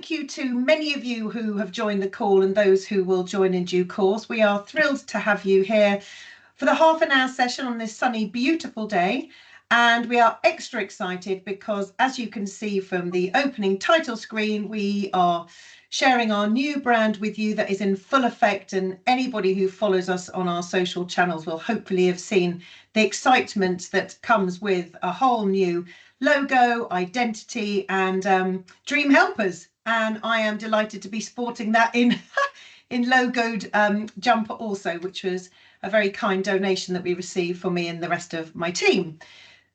thank you to many of you who have joined the call and those who will join in due course. We are thrilled to have you here for the half an hour session on this sunny, beautiful day. And we are extra excited because, as you can see from the opening title screen, we are sharing our new brand with you that is in full effect, and anybody who follows us on our social channels will hopefully have seen the excitement that comes with a whole new logo, identity, and Dream Helpers. And I am delighted to be sporting that in logoed jumper also, which was a very kind donation that we received for me and the rest of my team.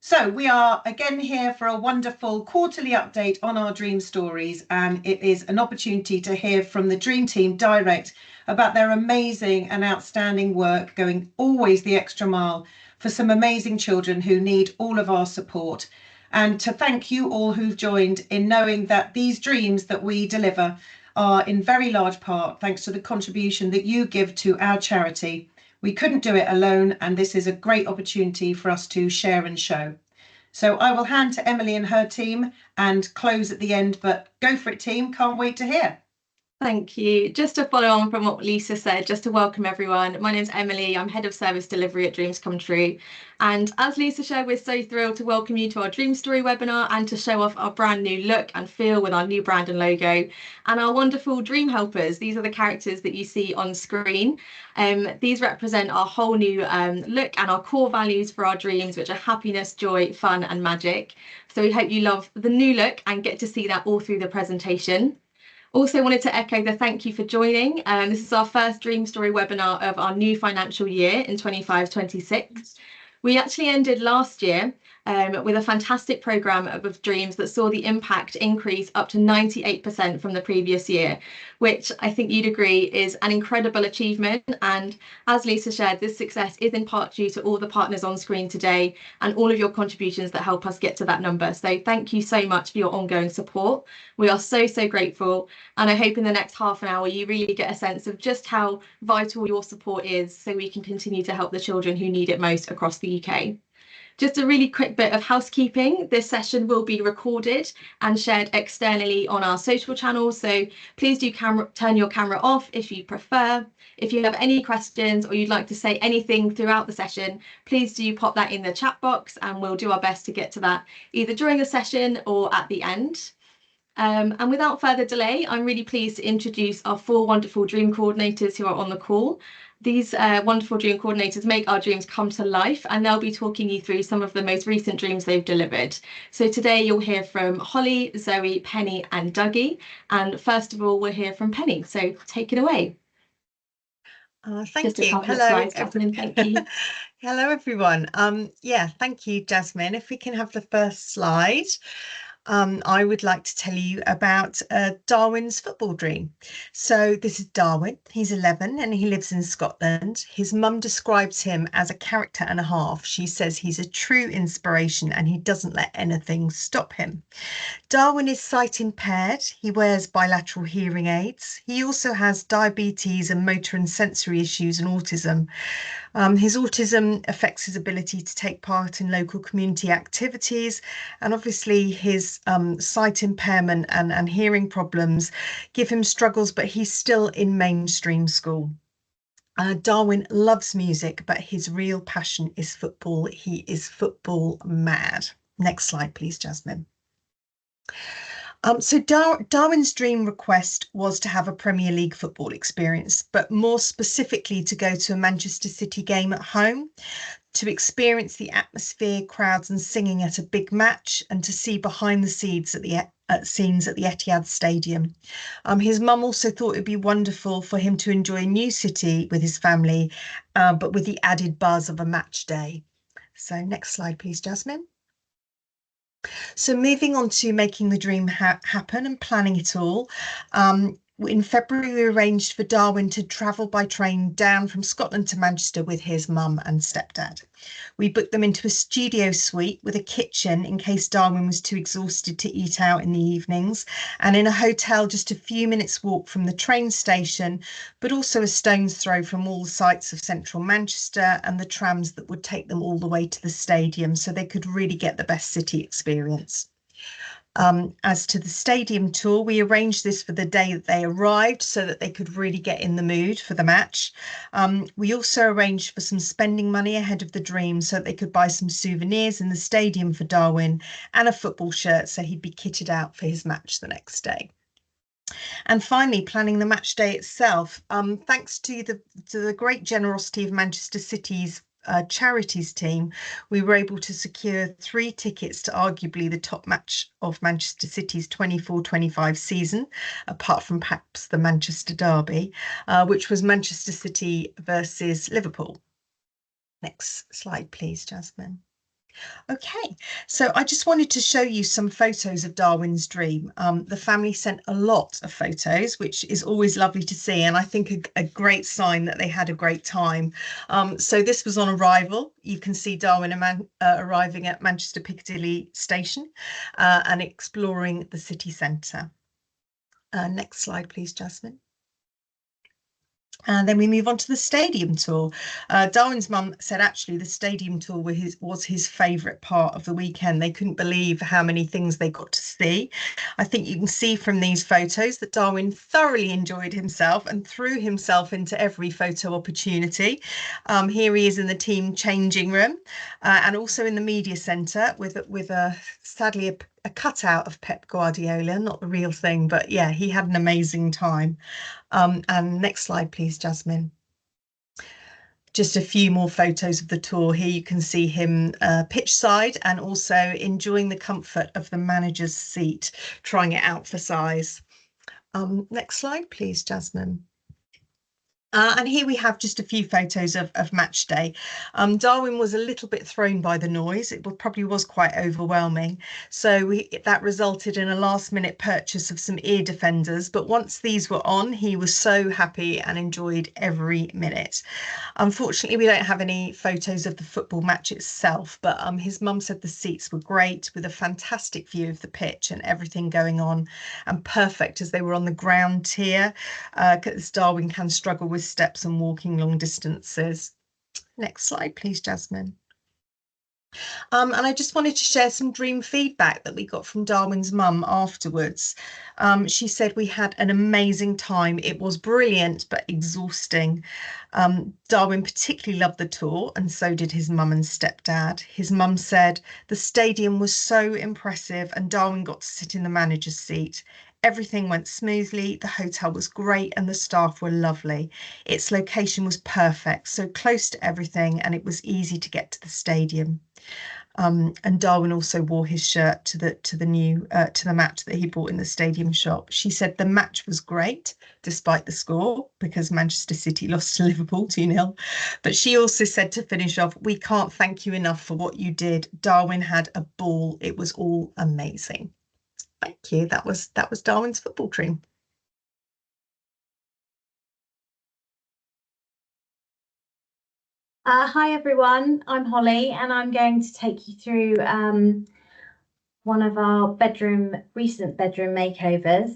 So we are again here for a wonderful quarterly update on our dream stories, and it is an opportunity to hear from the Dream Team direct about their amazing and outstanding work, going always the extra mile for some amazing children who need all of our support. And to thank you all who've joined in knowing that these dreams that we deliver are in very large part thanks to the contribution that you give to our charity. We couldn't do it alone, and this is a great opportunity for us to share and show. So I will hand to Emily and her team and close at the end, but go for it, team. Can't wait to hear. Thank you. Just to follow on from what Lisa said, just to welcome everyone. My name's Emily. I'm Head of Service Delivery at Dreams Come True. And as Lisa shared, we're so thrilled to welcome you to our Dream Story webinar and to show off our brand new look and feel with our new brand and logo. And our wonderful Dream Helpers. These are the characters that you see on screen. These represent our whole new look and our core values for our dreams, which are happiness, joy, fun and magic. So we hope you love the new look and get to see that all through the presentation. Also wanted to echo the thank you for joining. This is our first Dream Story webinar of our new financial year in 25-26. We actually ended last year with a fantastic programme of dreams that saw the impact increase up to 98% from the previous year, which I think you'd agree is an incredible achievement. And as Lisa shared, this success is in part due to all the partners on screen today and all of your contributions that help us get to that number. So thank you so much for your ongoing support. We are so grateful. And I hope in the next half an hour, you really get a sense of just how vital your support is so we can continue to help the children who need it most across the UK. Just a really quick bit of housekeeping. This session will be recorded and shared externally on our social channels. So please do turn your camera off if you prefer. If you have any questions or you'd like to say anything throughout the session, please do pop that in the chat box and we'll do our best to get to that either during the session or at the end. And without further delay, I'm really pleased to introduce our 4 wonderful dream coordinators who are on the call. These wonderful dream coordinators make our dreams come to life, and they'll be talking you through some of the most recent dreams they've delivered. So today you'll hear from Holly, Zoe, Penny and Dougie. And first of all, we'll hear from Penny. So take it away. Thank you. Hello. Slides, thank you. Hello, everyone. Yeah, thank you, Jasmine. If we can have the first slide. I would like to tell you about Darwin's football dream. So this is Darwin. He's 11 and he lives in Scotland. His mum describes him as a character and a half. She says he's a true inspiration and he doesn't let anything stop him. Darwin is sight impaired. He wears bilateral hearing aids. He also has diabetes and motor and sensory issues and autism. His autism affects his ability to take part in local community activities, and obviously his sight impairment and hearing problems give him struggles, but he's still in mainstream school. Darwin loves music, but his real passion is football. He is football mad. Next slide, please, Jasmine. So Darwin's dream request was to have a Premier League football experience, but more specifically to go to a Manchester City game at home, to experience the atmosphere, crowds and singing at a big match, and to see behind the scenes at the Etihad Stadium. His mum also thought it'd be wonderful for him to enjoy a new city with his family, but with the added buzz of a match day. So next slide, please, Jasmine. So moving on to making the dream happen and planning it all. In February, we arranged for Darwin to travel by train down from Scotland to Manchester with his mum and stepdad. We booked them into a studio suite with a kitchen in case Darwin was too exhausted to eat out in the evenings, and in a hotel just a few minutes walk from the train station, but also a stone's throw from all the sites of central Manchester and the trams that would take them all the way to the stadium so they could really get the best city experience. As to the stadium tour, we arranged this for the day that they arrived so that they could really get in the mood for the match. We also arranged for some spending money ahead of the Dream so that they could buy some souvenirs in the stadium for Darwin and a football shirt so he'd be kitted out for his match the next day. And finally, planning the match day itself. Thanks to the great generosity of Manchester City's charities team, we were able to secure 3 tickets to arguably the top match of Manchester City's 24-25 season, apart from perhaps the Manchester Derby, which was Manchester City versus Liverpool. Next slide, please, Jasmine. Okay, so I just wanted to show you some photos of Darwin's Dream. The family sent a lot of photos, which is always lovely to see, and I think a great sign that they had a great time. So this was on arrival. You can see Darwin arriving at Manchester Piccadilly station and exploring the city centre. Next slide, please, Jasmine. And then we move on to the stadium tour. Darwin's mum said actually the stadium tour was his favourite part of the weekend. They couldn't believe how many things they got to see. I think you can see from these photos that Darwin thoroughly enjoyed himself and threw himself into every photo opportunity. Here he is in the team changing room and also in the media centre with sadly a cutout of Pep Guardiola, not the real thing, but yeah, he had an amazing time. And next slide, please, Jasmine. Just a few more photos of the tour. Here you can see him pitch side and also enjoying the comfort of the manager's seat, trying it out for size. Next slide, please, Jasmine. And here we have just a few photos of match day. Darwin was a little bit thrown by the noise. It probably was quite overwhelming. So that resulted in a last minute purchase of some ear defenders. But once these were on, he was so happy and enjoyed every minute. Unfortunately, we don't have any photos of the football match itself, but his mum said the seats were great with a fantastic view of the pitch and everything going on, and perfect as they were on the ground tier, because Darwin can struggle with steps and walking long distances. Next slide, please, Jasmine. And I just wanted to share some Dream feedback that we got from Darwin's mum afterwards. She said we had an amazing time. It was brilliant, but exhausting. Darwin particularly loved the tour, and so did his mum and stepdad. His mum said the stadium was so impressive and Darwin got to sit in the manager's seat. Everything went smoothly, the hotel was great and the staff were lovely. Its location was perfect, so close to everything, and it was easy to get to the stadium. And Darwin also wore his shirt to the match that he bought in the stadium shop. She said the match was great despite the score, because Manchester City lost to Liverpool 2-0. But she also said, to finish off, we can't thank you enough for what you did. Darwin had a ball. It was all amazing. Thank you. That was Darwin's football dream. Hi everyone, I'm Holly and I'm going to take you through one of our recent bedroom makeovers.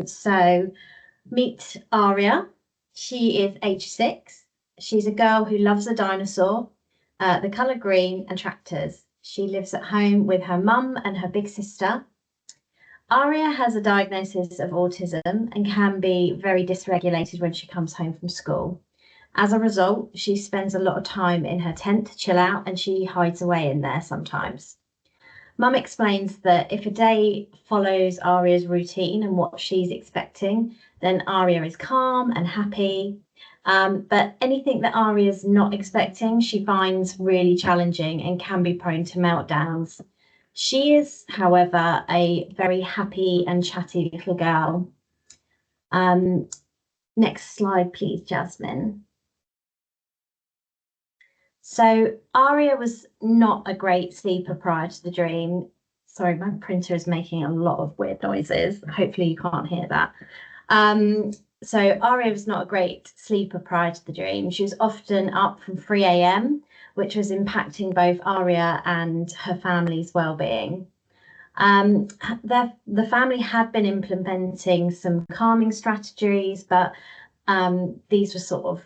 So meet Aria. She is age 6. She's a girl who loves a dinosaur, the colour green and tractors. She lives at home with her mum and her big sister. Aria has a diagnosis of autism and can be very dysregulated when she comes home from school. As a result, she spends a lot of time in her tent to chill out, and she hides away in there sometimes. Mum explains that if a day follows Aria's routine and what she's expecting, then Aria is calm and happy. But anything that Aria's not expecting, she finds really challenging and can be prone to meltdowns. She is, however, a very happy and chatty little girl. Next slide, please, Jasmine. So Aria was not a great sleeper prior to the dream. Sorry, my printer is making a lot of weird noises. Hopefully you can't hear that. So Aria was not a great sleeper prior to the dream. She was often up from 3 a.m, which was impacting both Aria and her family's well-being. The family had been implementing some calming strategies, but these were sort of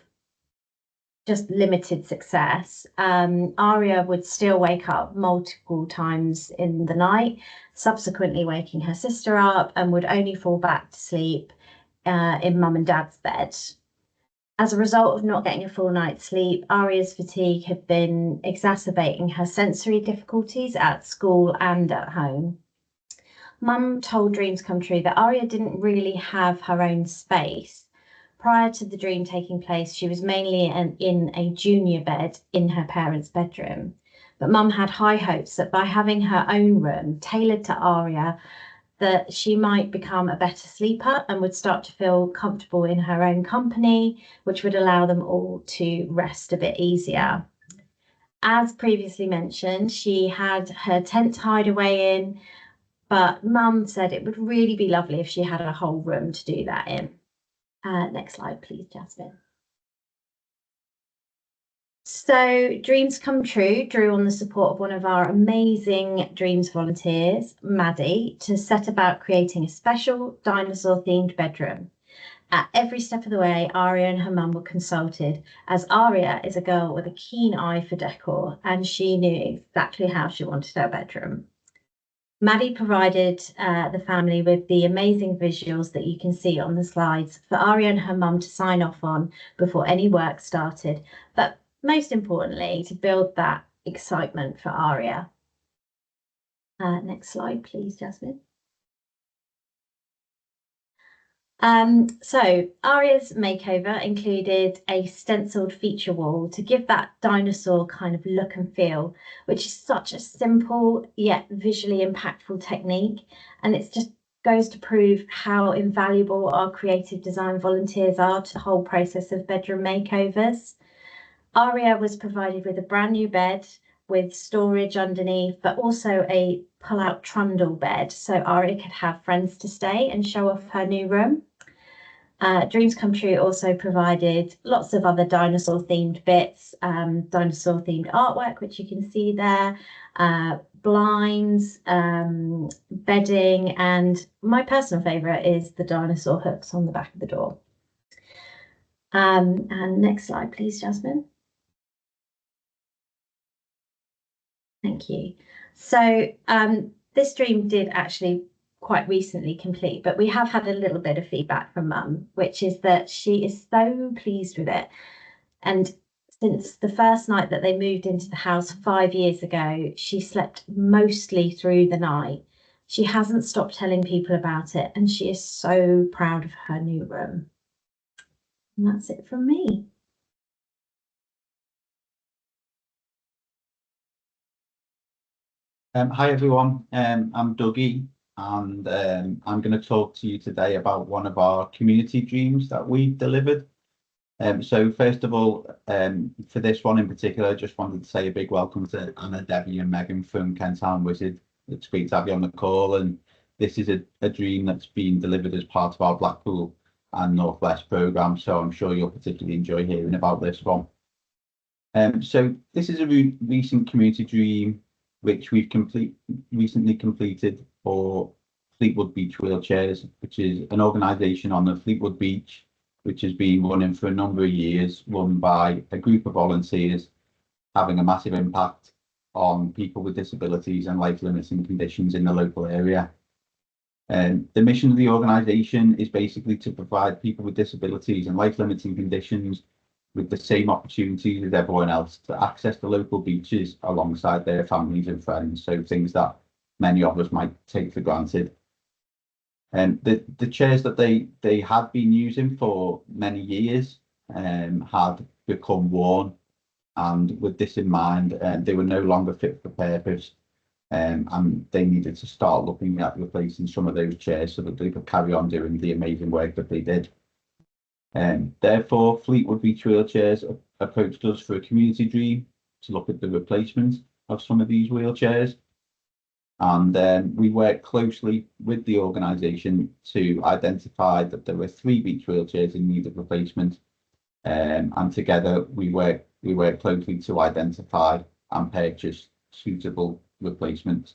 just limited success. Aria would still wake up multiple times in the night, subsequently waking her sister up, and would only fall back to sleep in mum and dad's bed. As a result of not getting a full night's sleep, Aria's fatigue had been exacerbating her sensory difficulties at school and at home. Mum told Dreams Come True that Aria didn't really have her own space. Prior to the dream taking place, she was mainly in a junior bed in her parents' bedroom. But Mum had high hopes that by having her own room tailored to Aria, that she might become a better sleeper and would start to feel comfortable in her own company, which would allow them all to rest a bit easier. As previously mentioned, she had her tent hideaway in, but Mum said it would really be lovely if she had a whole room to do that in. Next slide, please, Jasmine. So Dreams Come True drew on the support of one of our amazing Dreams volunteers, Maddie, to set about creating a special dinosaur-themed bedroom. At every step of the way, Aria and her mum were consulted, as Aria is a girl with a keen eye for decor, and she knew exactly how she wanted her bedroom. Maddie provided the family with the amazing visuals that you can see on the slides for Aria and her mum to sign off on before any work started, but most importantly, to build that excitement for Aria. Next slide, please, Jasmine. So Aria's makeover included a stenciled feature wall to give that dinosaur kind of look and feel, which is such a simple yet visually impactful technique. And it just goes to prove how invaluable our creative design volunteers are to the whole process of bedroom makeovers. Aria was provided with a brand new bed with storage underneath, but also a pull-out trundle bed so Aria could have friends to stay and show off her new room. Dreams Come True also provided lots of other dinosaur-themed bits, dinosaur-themed artwork, which you can see there, blinds, bedding, and my personal favourite is the dinosaur hooks on the back of the door. And next slide, please, Jasmine. Thank you. So this dream did actually quite recently complete, but we have had a little bit of feedback from Mum, which is that she is so pleased with it. And since the first night that they moved into the house 5 years ago, she slept mostly through the night. She hasn't stopped telling people about it, and she is so proud of her new room. And that's it from me. Hi everyone, I'm Dougie, and I'm going to talk to you today about one of our community dreams that we delivered. So first of all, for this one in particular, I just wanted to say a big welcome to Anna, Debbie and Megan from Kent Town Wizard. It's great to have you on the call, and this is a dream that's been delivered as part of our Blackpool and Northwest programme, so I'm sure you'll particularly enjoy hearing about this one. So this is a recent community dream which we've recently completed for Fleetwood Beach Wheelchairs, which is an organisation on the Fleetwood Beach, which has been running for a number of years, run by a group of volunteers, having a massive impact on people with disabilities and life-limiting conditions in the local area. The mission of the organisation is basically to provide people with disabilities and life-limiting conditions with the same opportunities as everyone else to access the local beaches alongside their families and friends, so things that many of us might take for granted. And the chairs that they had been using for many years had become worn, and with this in mind, they were no longer fit for purpose, and they needed to start looking at replacing some of those chairs so that they could carry on doing the amazing work that they did. Therefore, Fleetwood Beach Wheelchairs approached us for a community dream to look at the replacement of some of these wheelchairs. And we worked closely with the organisation to identify that there were 3 beach wheelchairs in need of replacement. And together we worked closely to identify and purchase suitable replacements.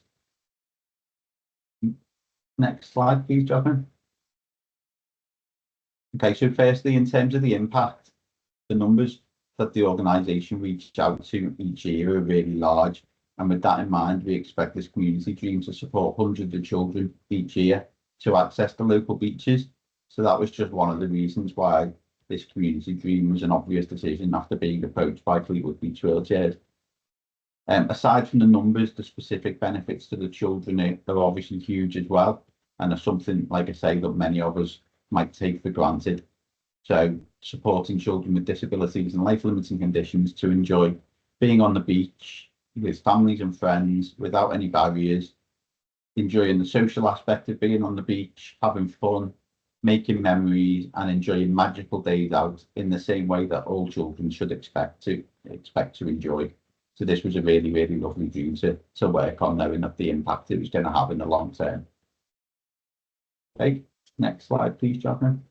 Next slide, please, Jasmine. Okay, so firstly, in terms of the impact, the numbers that the organisation reached out to each year are really large. And with that in mind, we expect this community dream to support hundreds of children each year to access the local beaches. So that was just one of the reasons why this community dream was an obvious decision after being approached by Fleetwood Beach Wheelchairs. Aside from the numbers, the specific benefits to the children are obviously huge as well, and are something, like I say, that many of us might take for granted. So supporting children with disabilities and life-limiting conditions to enjoy being on the beach with families and friends without any barriers, enjoying the social aspect of being on the beach, having fun, making memories and enjoying magical days out in the same way that all children should expect to enjoy. So this was a really, really lovely dream to work on, knowing of the impact it was going to have in the long term. Okay, next slide, please, Jasmine.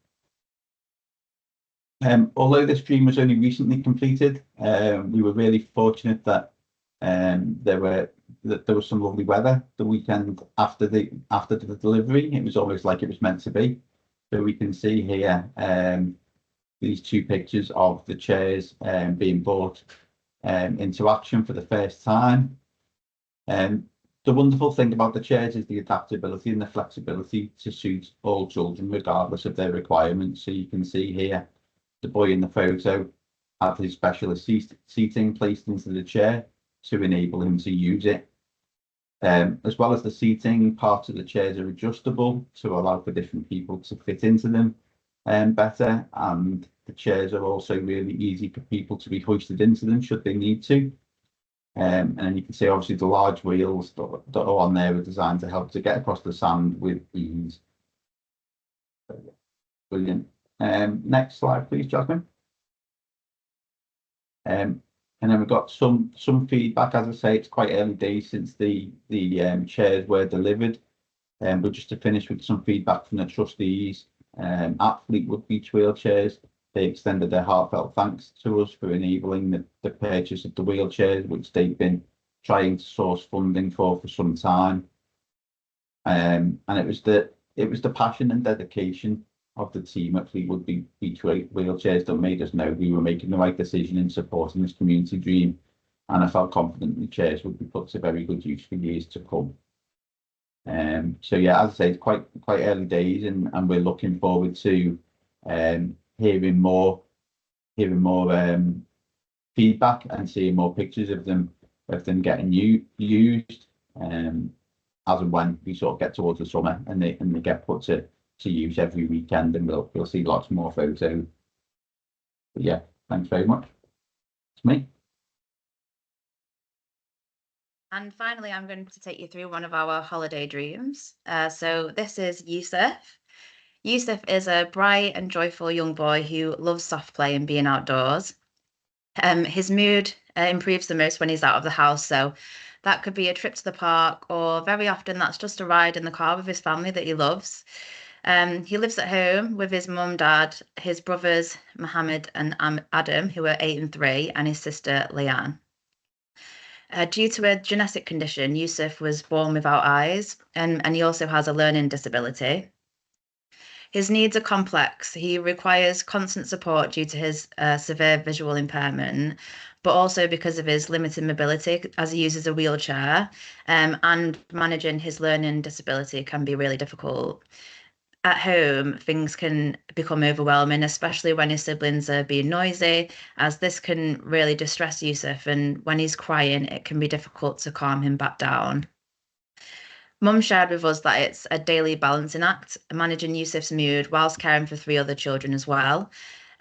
Although this dream was only recently completed, we were really fortunate that there was some lovely weather the weekend after the delivery. It was almost like it was meant to be. So we can see here these two pictures of the chairs being brought into action for the first time. The wonderful thing about the chairs is the adaptability and the flexibility to suit all children regardless of their requirements. So you can see here the boy in the photo had his specialist seating placed into the chair to enable him to use it. As well as the seating, parts of the chairs are adjustable to allow for different people to fit into them better, and the chairs are also really easy for people to be hoisted into them should they need to. And then you can see obviously the large wheels that are on there are designed to help to get across the sand with ease. Brilliant. Next slide, please, Jasmine. And then we've got some feedback. As I say, it's quite early days since the chairs were delivered. But just to finish with some feedback from the trustees at Fleetwood Beach Wheelchairs, they extended their heartfelt thanks to us for enabling the purchase of the wheelchairs, which they've been trying to source funding for some time. And it was the passion and dedication of the team at Fleetwood Beach Wheelchairs that made us know we were making the right decision in supporting this community dream, and I felt confident the chairs would be put to very good use for years to come. So yeah, as I say, it's quite early days, and we're looking forward to hearing more feedback and seeing more pictures of them getting used as and when we sort of get towards the summer and they get put to use every weekend, and we'll see lots more photos. But yeah, thanks very much. It's me. And finally, I'm going to take you through one of our holiday dreams. So this is Yusuf. Yusuf is a bright and joyful young boy who loves soft play and being outdoors. His mood improves the most when he's out of the house. So that could be a trip to the park, or very often that's just a ride in the car with his family that he loves. He lives at home with his mum, dad, his brothers, Mohammed and Adam, who are 8 and 3, and his sister, Leanne. Due to a genetic condition, Yusuf was born without eyes, and he also has a learning disability. His needs are complex. He requires constant support due to his severe visual impairment, but also because of his limited mobility as he uses a wheelchair, and managing his learning disability can be really difficult. At home, things can become overwhelming, especially when his siblings are being noisy, as this can really distress Yusuf, and when he's crying, it can be difficult to calm him back down. Mum shared with us that it's a daily balancing act, managing Yusuf's mood whilst caring for 3 other children as well.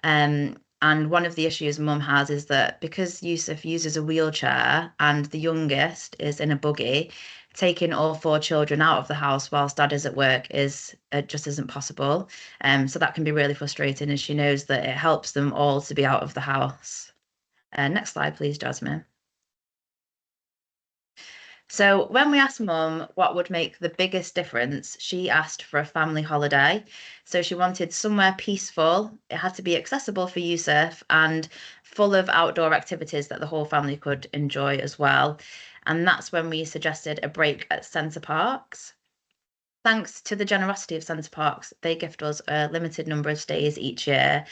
And one of the issues Mum has is that because Yusuf uses a wheelchair and the youngest is in a buggy, taking all 4 children out of the house whilst dad is at work just isn't possible. So that can be really frustrating, as she knows that it helps them all to be out of the house. Next slide, please, Jasmine. So when we asked Mum what would make the biggest difference, she asked for a family holiday. So she wanted somewhere peaceful. It had to be accessible for Yusuf and full of outdoor activities that the whole family could enjoy as well. And that's when we suggested a break at Center Parcs. Thanks to the generosity of Center Parcs, they gift us a limited number of stays each year,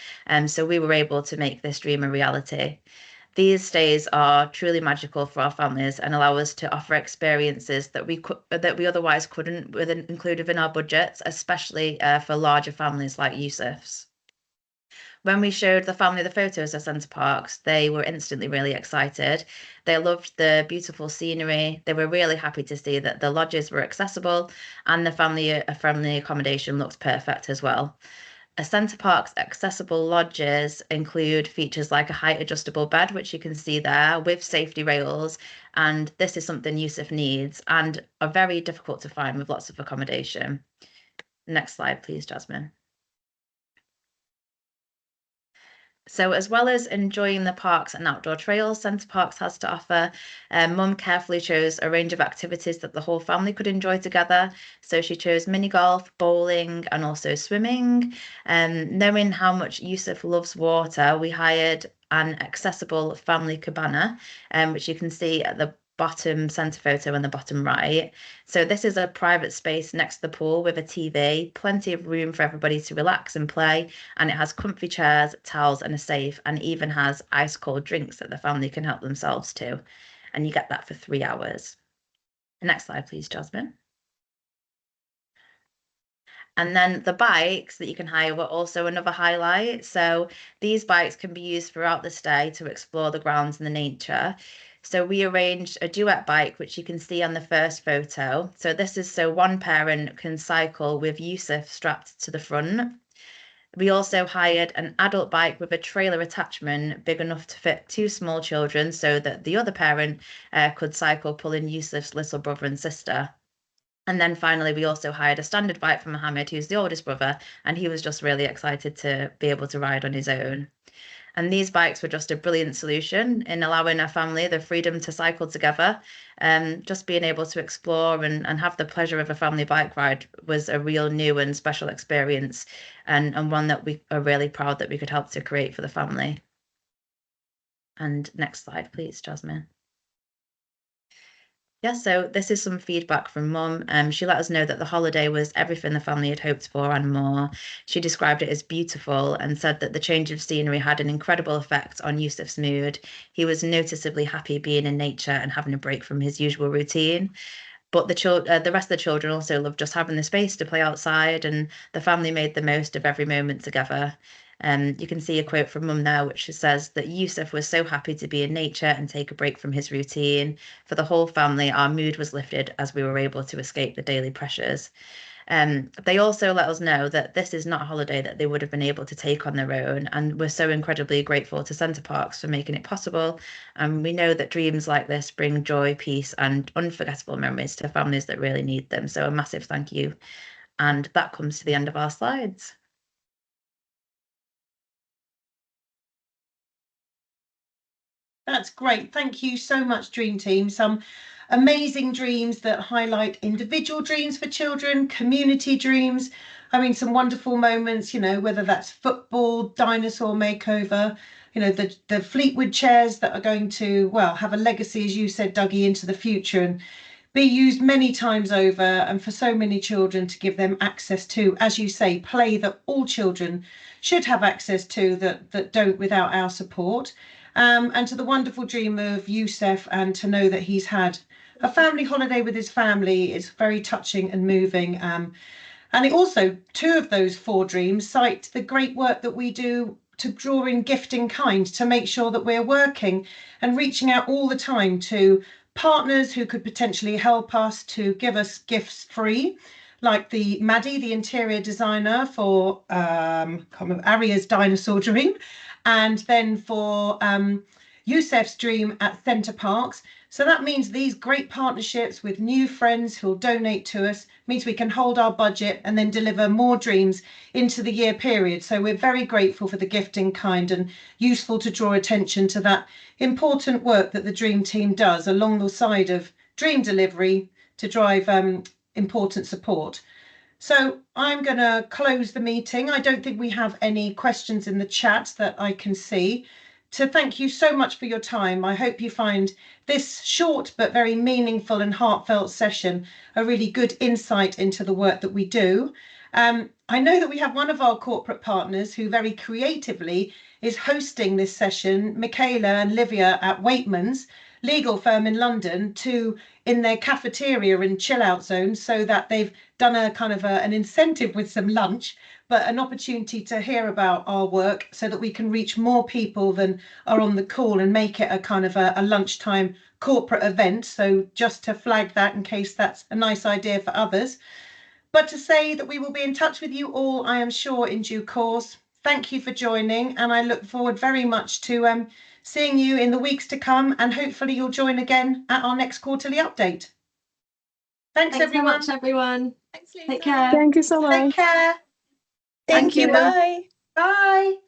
so we were able to make this dream a reality. These stays are truly magical for our families and allow us to offer experiences that we otherwise couldn't include within our budgets, especially for larger families like Yusuf's. When we showed the family the photos of Center Parcs, they were instantly really excited. They loved the beautiful scenery. They were really happy to see that the lodges were accessible and the family accommodation looked perfect as well. Center Parcs accessible lodges include features like a height adjustable bed, which you can see there with safety rails. And this is something Yusuf needs and are very difficult to find with lots of accommodation. Next slide, please, Jasmine. So as well as enjoying the parks and outdoor trails Center Parcs has to offer, Mum carefully chose a range of activities that the whole family could enjoy together. So she chose mini golf, bowling, and also swimming. Knowing how much Yusuf loves water, we hired an accessible family cabana, which you can see at the bottom center photo in the bottom right. So this is a private space next to the pool with a TV, plenty of room for everybody to relax and play, and it has comfy chairs, towels, and a safe, and even has ice cold drinks that the family can help themselves to, and you get that for 3 hours. Next slide, please, Jasmine. And then the bikes that you can hire were also another highlight. So these bikes can be used throughout the stay to explore the grounds and the nature. So we arranged a duet bike, which you can see on the first photo. So this is so one parent can cycle with Yusuf strapped to the front. We also hired an adult bike with a trailer attachment big enough to fit 2 small children so that the other parent could cycle pulling Yusuf's little brother and sister. And then finally, we also hired a standard bike for Mohammed, who's the oldest brother, and he was just really excited to be able to ride on his own. And these bikes were just a brilliant solution in allowing our family the freedom to cycle together. Just being able to explore and have the pleasure of a family bike ride was a real new and special experience, and one that we are really proud that we could help to create for the family. And next slide, please, Jasmine. Yeah, so this is some feedback from Mum. She let us know that the holiday was everything the family had hoped for and more. She described it as beautiful and said that the change of scenery had an incredible effect on Yusuf's mood. He was noticeably happy being in nature and having a break from his usual routine. But the rest of the children also loved just having the space to play outside, and the family made the most of every moment together. You can see a quote from Mum now, which says that Yusuf was so happy to be in nature and take a break from his routine. For the whole family, our mood was lifted as we were able to escape the daily pressures. They also let us know that this is not a holiday that they would have been able to take on their own, and we're so incredibly grateful to Center Parcs for making it possible. And we know that dreams like this bring joy, peace, and unforgettable memories to families that really need them. So a massive thank you. And that comes to the end of our slides. That's great. Thank you so much, Dream Team. Some amazing dreams that highlight individual dreams for children, community dreams. I mean, some wonderful moments, you know, whether that's football, dinosaur makeover, you know, the Fleetwood chairs that are going to, well, have a legacy, as you said, Dougie, into the future and be used many times over, and for so many children to give them access to, as you say, play that all children should have access to that don't without our support. And to the wonderful dream of Yusuf, and to know that he's had a family holiday with his family is very touching and moving. And it also, 2 of those 4 dreams cite the great work that we do to draw in gift in kind, to make sure that we're working and reaching out all the time to partners who could potentially help us to give us gifts free, like Maddie, the interior designer for Aria's dinosaur dream, and then for Yusuf's dream at Center Parcs. So that means these great partnerships with new friends who'll donate to us means we can hold our budget and then deliver more dreams into the year period. So we're very grateful for the gift in kind, and useful to draw attention to that important work that the Dream Team does along the side of dream delivery to drive important support. So I'm going to close the meeting. I don't think we have any questions in the chat that I can see. to thank you so much for your time. I hope you find this short but very meaningful and heartfelt session a really good insight into the work that we do. I know that we have one of our corporate partners who very creatively is hosting this session, Michaela and Livia at Waitmans, legal firm in London, in their cafeteria and chill out zone, so that they've done a kind of an incentive with some lunch, but an opportunity to hear about our work so that we can reach more people than are on the call and make it a kind of a lunchtime corporate event. So just to flag that in case that's a nice idea for others. But to say that we will be in touch with you all, I am sure, in due course. Thank you for joining, and I look forward very much to seeing you in the weeks to come, and hopefully you'll join again at our next quarterly update. Thanks everyone. So much, everyone. Thanks, Take care. Thank you so much. Take care. Thank you. Bye. Bye.